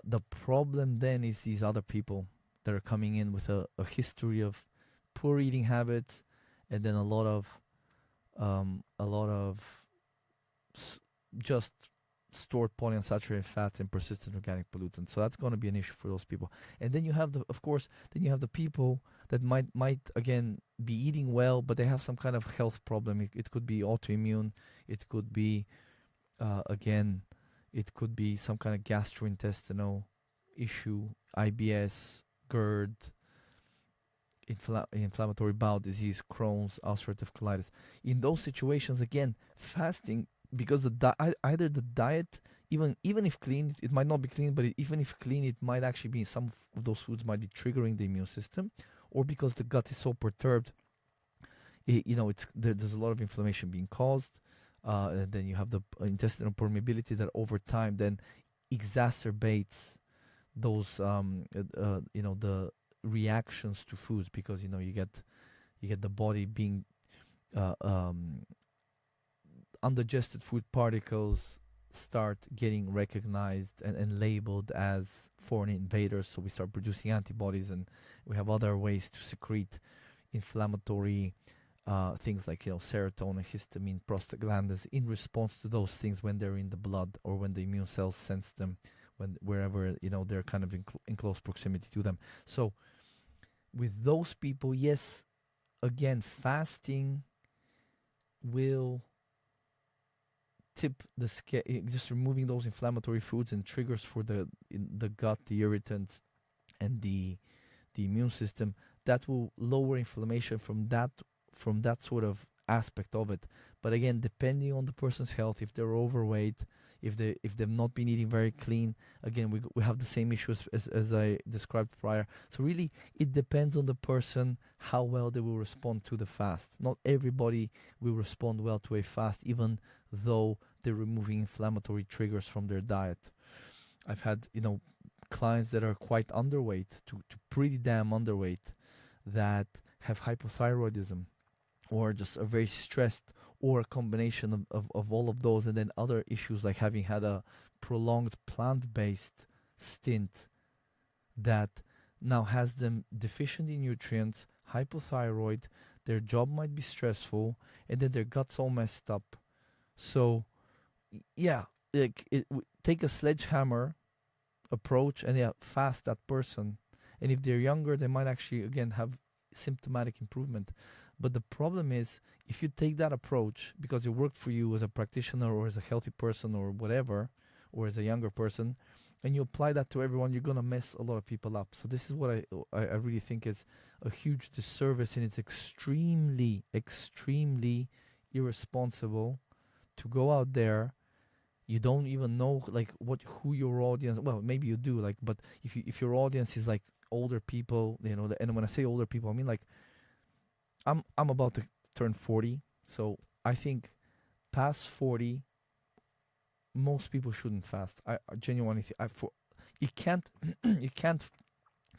The problem then is these other people that are coming in with a history of poor eating habits, and then a lot of just stored polyunsaturated fats and persistent organic pollutants. So that's going to be an issue for those people. And then you have the people that might again be eating well, but they have some kind of health problem. It could be autoimmune. It could be again, it could be some kind of gastrointestinal issue, IBS, GERD, inflammatory bowel disease, Crohn's, ulcerative colitis. In those situations, again, fasting, because either the diet, even if clean, it might not be clean, but even if clean, it might actually be, some of those foods might be triggering the immune system, or because the gut is so perturbed, there's a lot of inflammation being caused, and then you have the intestinal permeability that over time then exacerbates those the reactions to foods, because you get the body being undigested food particles start getting recognized and labeled as foreign invaders, so we start producing antibodies, and we have other ways to secrete inflammatory things like serotonin, histamine, prostaglandins, in response to those things when they're in the blood, or when the immune cells sense them, wherever they're kind of in close proximity to them. So with those people, yes, again, fasting will tip the scale, just removing those inflammatory foods and triggers for the gut, the irritants, and the immune system. That will lower inflammation from that sort of aspect of it. But again, depending on the person's health, if they're overweight, if they've not been eating very clean, again, we have the same issues as I described prior. So really, it depends on the person how well they will respond to the fast. Not everybody will respond well to a fast, even though they're removing inflammatory triggers from their diet. I've had clients that are quite underweight to pretty damn underweight, that have hypothyroidism, or just are very stressed, or a combination of all of those, and then other issues like having had a prolonged plant-based stint that now has them deficient in nutrients, hypothyroid, their job might be stressful, and then their gut's all messed up. So yeah, take a sledgehammer approach and fast that person. And if they're younger, they might actually again have symptomatic improvement. But the problem is, if you take that approach because it worked for you as a practitioner, or as a healthy person, or whatever, or as a younger person, and you apply that to everyone, you're gonna mess a lot of people up. So this is what I really think is a huge disservice, and it's extremely, extremely irresponsible to go out there. You don't even know like who your audience. Well, maybe you do, like, but if your audience is like older people, and when I say older people, I mean like I'm about to turn 40, so I think past 40, most people shouldn't fast. I genuinely think you can't you can't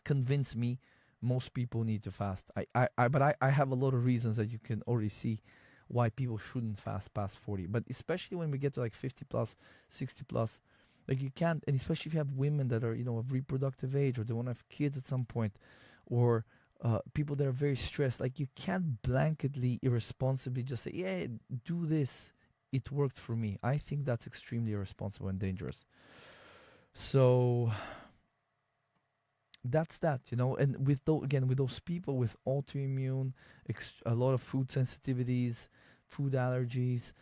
convince me most people need to fast. But I have a lot of reasons that you can already see why people shouldn't fast past 40. But especially when we get to like 50 plus, 60 plus, like you can't, and especially if you have women that are, of reproductive age, or they want to have kids at some point, or people that are very stressed, like you can't blanketly, irresponsibly just say, yeah, do this. It worked for me. I think that's extremely irresponsible and dangerous. So that's that, and with again, with those people with autoimmune, a lot of food sensitivities, food allergies,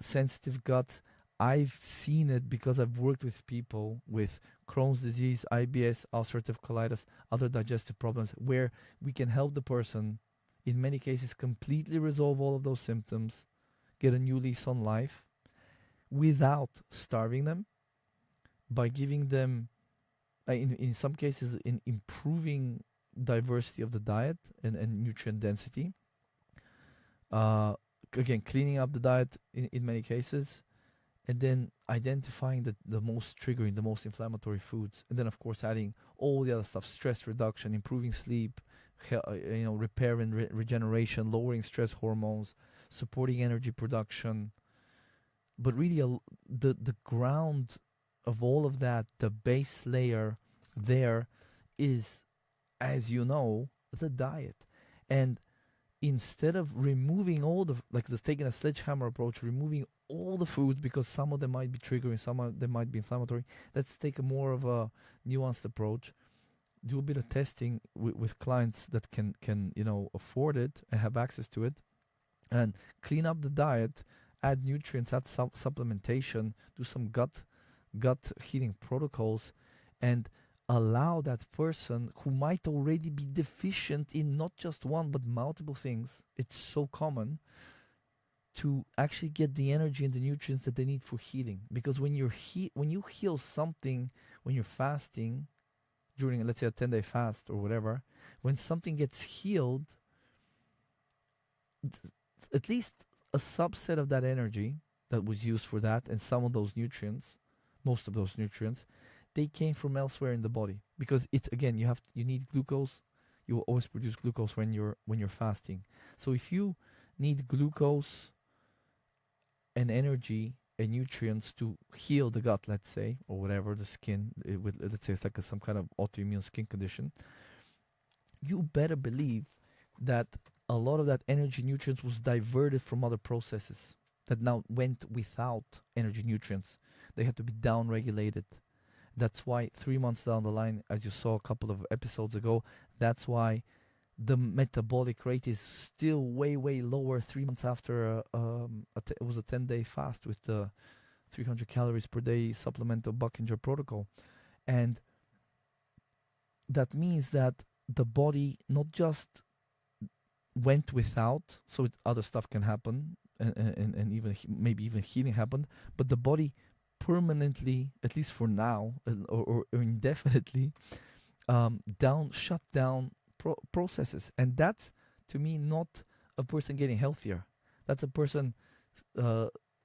sensitive guts. I've seen it because I've worked with people with Crohn's disease, IBS, ulcerative colitis, other digestive problems, where we can help the person, in many cases, completely resolve all of those symptoms, get a new lease on life, without starving them, by giving them, in some cases, in improving diversity of the diet and nutrient density. Uh, Again, cleaning up the diet in many cases, and then identifying the most triggering, the most inflammatory foods, and then of course adding all the other stuff: stress reduction, improving sleep, repair and regeneration, lowering stress hormones, supporting energy production. But really, the ground of all of that, the base layer there, is, as you know, the diet. And instead of removing all the, like, just taking a sledgehammer approach, removing all the foods because some of them might be triggering, some of them might be inflammatory, let's take a more of a nuanced approach. Do a bit of testing with clients that can afford it and have access to it, and clean up the diet, add nutrients, add supplementation, do some gut healing protocols, and allow that person who might already be deficient in not just one but multiple things, it's so common, to actually get the energy and the nutrients that they need for healing. Because when you heal something, when you're fasting during, let's say, a 10-day fast or whatever, when something gets healed, at least a subset of that energy that was used for that, and some of those nutrients, most of those nutrients, they came from elsewhere in the body. Because it's, again, you need glucose. You will always produce glucose when you're fasting. So if you need glucose and energy and nutrients to heal the gut, let's say, or whatever, the skin, let's say it's like some kind of autoimmune skin condition, you better believe that a lot of that energy nutrients was diverted from other processes that now went without energy nutrients. They had to be down regulated. That's why 3 months down the line, as you saw a couple of episodes ago, that's why the metabolic rate is still way, way lower 3 months after it was a 10-day fast with the 300 calories per day supplemental Buckinger protocol. And that means that the body not just went without, so other stuff can happen, and even maybe even healing happened, but the body permanently, at least for now, or indefinitely, shut down processes. And that's, to me, not a person getting healthier. That's a person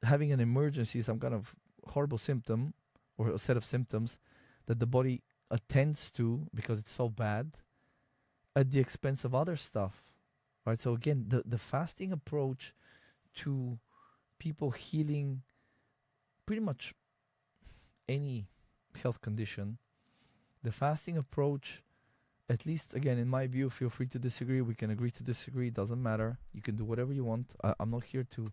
having an emergency, some kind of horrible symptom or a set of symptoms that the body attends to because it's so bad, at the expense of other stuff. Right? So again, the fasting approach to people healing pretty much any health condition, the fasting approach, at least, again, in my view, feel free to disagree. We can agree to disagree. It doesn't matter. You can do whatever you want. I'm not here to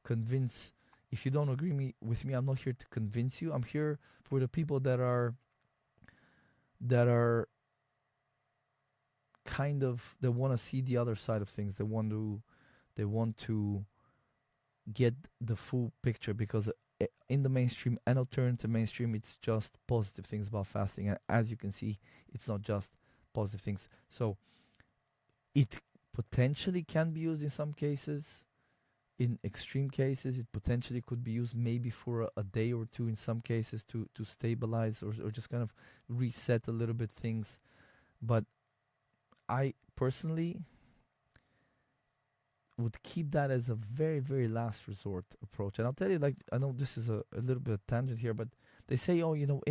convince. If you don't agree with me, I'm not here to convince you. I'm here for the people that are kind of, they want to see the other side of things. They want to get the full picture, because in the mainstream and alternative mainstream, it's just positive things about fasting. And as you can see, it's not just positive things. So it potentially can be used in some cases. In extreme cases, it potentially could be used maybe for a day or two in some cases to stabilize or just kind of reset a little bit things. But I personally would keep that as a very, very last resort approach. And I'll tell you, like, I know this is a little bit of tangent here, but they say, oh, you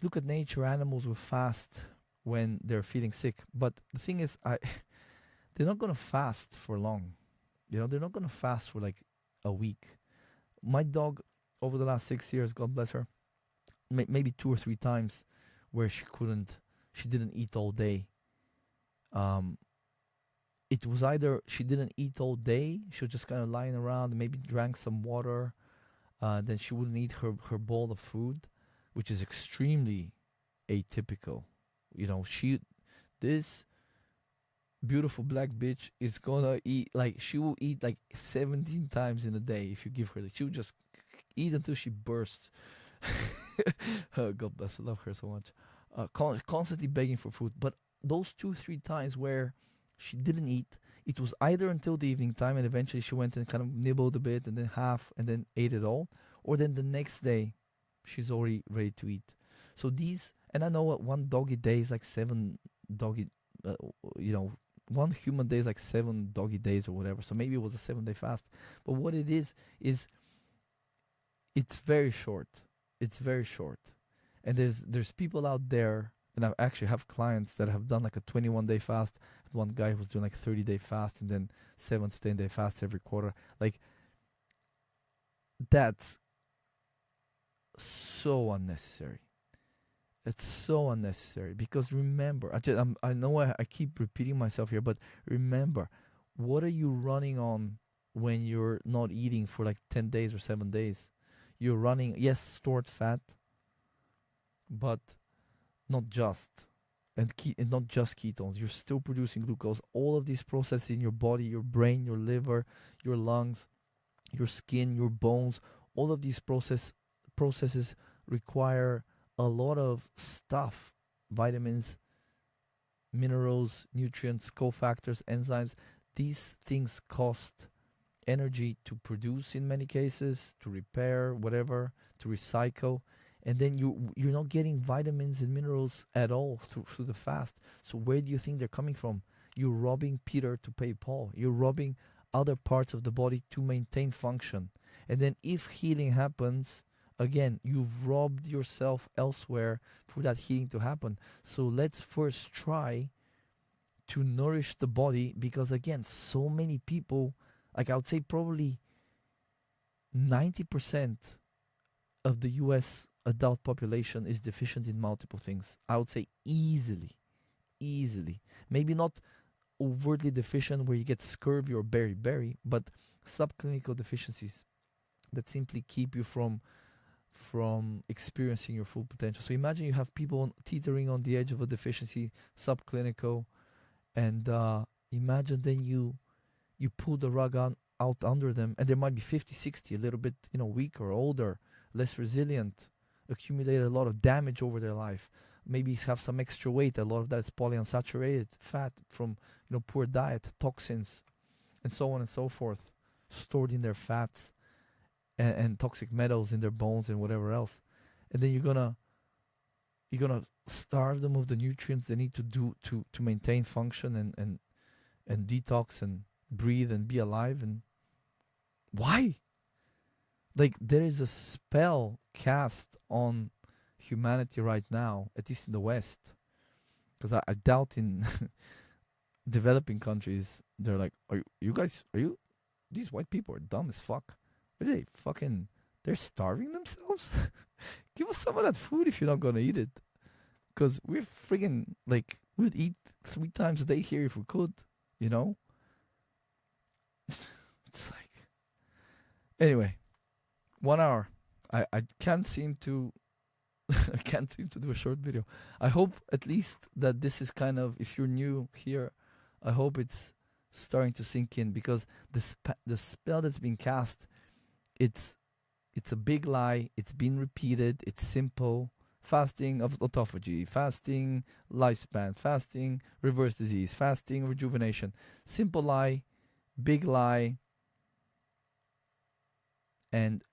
look at nature, animals will fast when they're feeling sick. But the thing is, they're not going to fast for long. They're not going to fast for like a week. My dog, over the last 6 years, God bless her, maybe 2 or 3 times where she didn't eat all day. It was either she didn't eat all day, she was just kind of lying around, maybe drank some water, then she wouldn't eat her bowl of food, which is extremely atypical. This beautiful black bitch is gonna eat, like, she will eat like 17 times in a day if you give her that. She'll just eat until she bursts. Oh, God bless, I love her so much. Constantly begging for food. But those 2-3 times where she didn't eat, it was either until the evening time and eventually she went and kind of nibbled a bit and then half and then ate it all, or then the next day she's already ready to eat. So and I know what one doggy day is like 7 doggy, uh, you know, one human day is like 7 doggy days or whatever. So maybe it was a 7-day fast. But what it is it's very short. It's very short. And there's people out there, and I actually have clients that have done like a 21-day fast. One guy who's doing like 30-day fast and then 7 to 10-day fast every quarter. Like, that's so unnecessary. It's so unnecessary because remember, I know I keep repeating myself here, but remember, what are you running on when you're not eating for like 10 days or 7 days? You're running, yes, stored fat, but not just. And not just ketones. You're still producing glucose. All of these processes in your body, your brain, your liver, your lungs, your skin, your bones, all of these processes require a lot of stuff: vitamins, minerals, nutrients, cofactors, enzymes. These things cost energy to produce in many cases, to repair, whatever, to recycle. And then you're not getting vitamins and minerals at all through the fast. So where do you think they're coming from? You're robbing Peter to pay Paul. You're robbing other parts of the body to maintain function. And then if healing happens, again, you've robbed yourself elsewhere for that healing to happen. So let's first try to nourish the body, because again, so many people, like I would say probably 90% of the US adult population is deficient in multiple things. I would say easily. Maybe not overtly deficient where you get scurvy or beriberi, but subclinical deficiencies that simply keep you from experiencing your full potential. So imagine you have people teetering on the edge of a deficiency, subclinical, and imagine then you pull the rug out under them, and there might be 50, 60, a little bit weaker, older, less resilient, accumulated a lot of damage over their life, maybe have some extra weight. A lot of that is polyunsaturated fat from poor diet, toxins, and so on and so forth, stored in their fats, and toxic metals in their bones and whatever else. And then you're gonna starve them of the nutrients they need to do to maintain function and detox and breathe and be alive. And why? Like, there is a spell cast on humanity right now, at least in the West, because I doubt in developing countries they're like, are you these white people are dumb as fuck. Are they fucking, they're starving themselves? Give us some of that food if you're not gonna eat it, because we're friggin', like, we'd eat 3 times a day here if we could, It's like, anyway, 1 hour. I can't seem to I can't seem to do a short video. I hope at least that this is kind of, if you're new here, I hope it's starting to sink in, because the spell that's being cast, it's It's a big lie. It's been repeated. It's simple. Fasting of autophagy, fasting lifespan, fasting reverse disease, fasting rejuvenation. Simple lie, big lie, and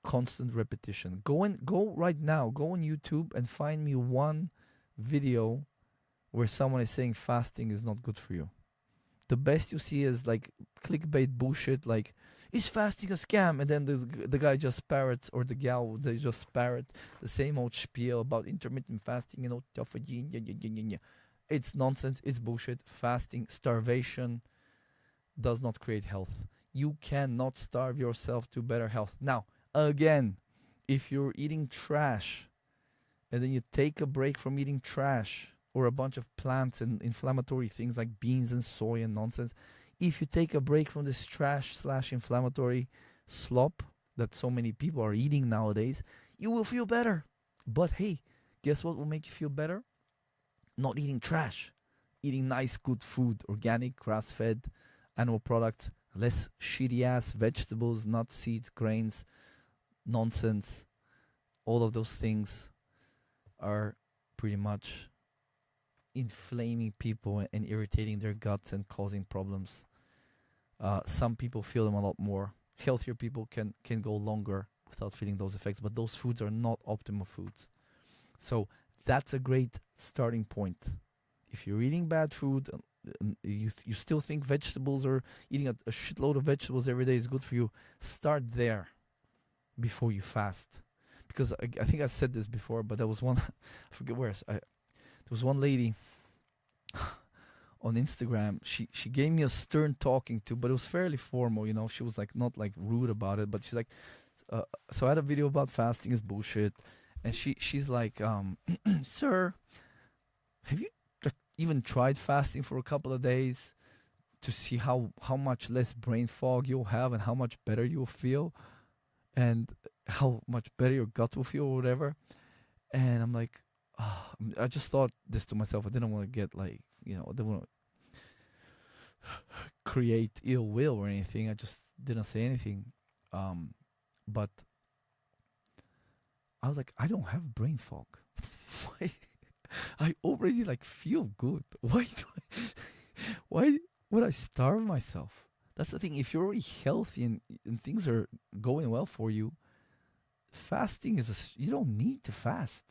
constant repetition. Go right now. Go on YouTube and find me one video where someone is saying fasting is not good for you. The best you see is like clickbait bullshit, like is fasting a scam, and then the guy just parrots, or the gal, they just parrot the same old spiel about intermittent fasting and autophagy. It's nonsense. It's bullshit. Fasting, starvation does not create health. You cannot starve yourself to better health. Now, again, if you're eating trash and then you take a break from eating trash or a bunch of plants and inflammatory things like beans and soy and nonsense, if you take a break from this trash slash inflammatory slop that so many people are eating nowadays, you will feel better. But hey, guess what will make you feel better? Not eating trash, eating nice, good food, organic, grass fed, animal products, less shitty ass vegetables, nuts, seeds, grains, nonsense. All of those things are pretty much inflaming people and irritating their guts and causing problems. Some people feel them a lot more. Healthier people can go longer without feeling those effects, but those foods are not optimal foods. So that's a great starting point. If you're eating bad food, you still think vegetables, or eating a shitload of vegetables every day is good for you, start there before you fast. Because I think I said this before, but there was one, I forget where, there was one lady on Instagram. She gave me a stern talking to, but it was fairly formal. She was like not like rude about it, but she's like, so I had a video about fasting is bullshit, and she's like, sir, have you even tried fasting for a couple of days to see how much less brain fog you'll have and how much better you'll feel, and how much better your gut will feel, or whatever? And I'm like, I just thought this to myself. I didn't want to get like, I didn't want to create ill will or anything. I just didn't say anything. But I was like, I don't have brain fog. Why? I already like feel good. Why would I starve myself? That's the thing. If you're already healthy and things are going well for you, fasting you don't need to fast.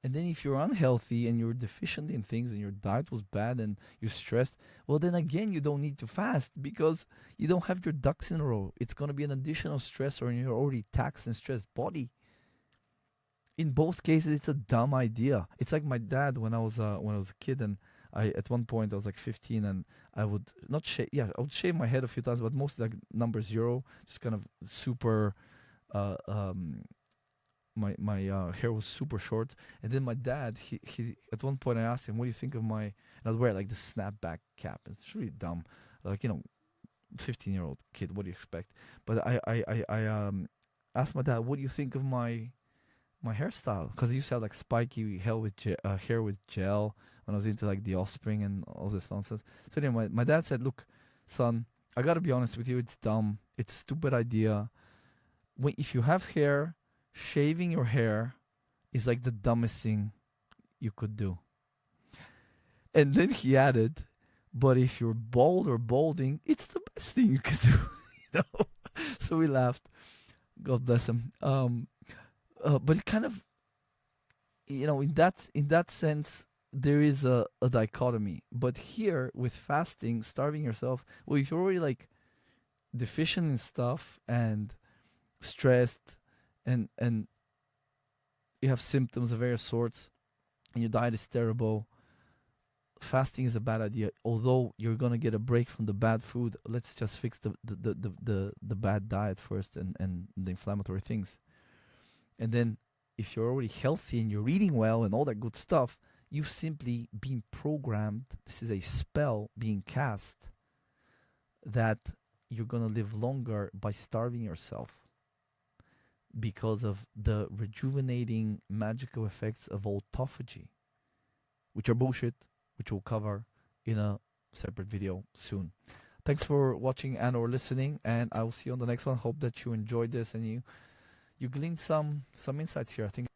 And then if you're unhealthy and you're deficient in things and your diet was bad and you're stressed, well, then again, you don't need to fast because you don't have your ducks in a row. It's going to be an additional stressor in your already taxed and stressed body. In both cases, it's a dumb idea. It's like my dad when I was a kid, and at one point I was like 15, and I would not shave. Yeah, I would shave my head a few times, but mostly like number zero, just kind of super. Uh, um, my hair was super short, and then my dad, he at one point I asked him, "What do you think of my?" And I would wear like this snapback cap. It's really dumb, like 15-year-old kid. What do you expect? But I asked my dad, "What do you think of my hairstyle?" Because I used to have like spiky hair hair with gel when I was into like the Offspring and all this nonsense. So anyway, my dad said, "Look, son, I gotta be honest with you. It's dumb. It's a stupid idea. If you have hair, shaving your hair is like the dumbest thing you could do." And then he added, "But if you're bald or balding, it's the best thing you could do." you know. So we laughed. God bless him. But it kind of, in that sense, there is a dichotomy. But here with fasting, starving yourself, well, if you're already like deficient in stuff and stressed, and you have symptoms of various sorts, and your diet is terrible, fasting is a bad idea. Although you're gonna get a break from the bad food, let's just fix the bad diet first, and the inflammatory things. And then if you're already healthy and you're eating well and all that good stuff, you've simply been programmed. This is a spell being cast that you're gonna live longer by starving yourself because of the rejuvenating magical effects of autophagy, which are bullshit, which we'll cover in a separate video soon. Thanks for watching and or listening, and I will see you on the next one. Hope that you enjoyed this and you you gleaned some insights here. I think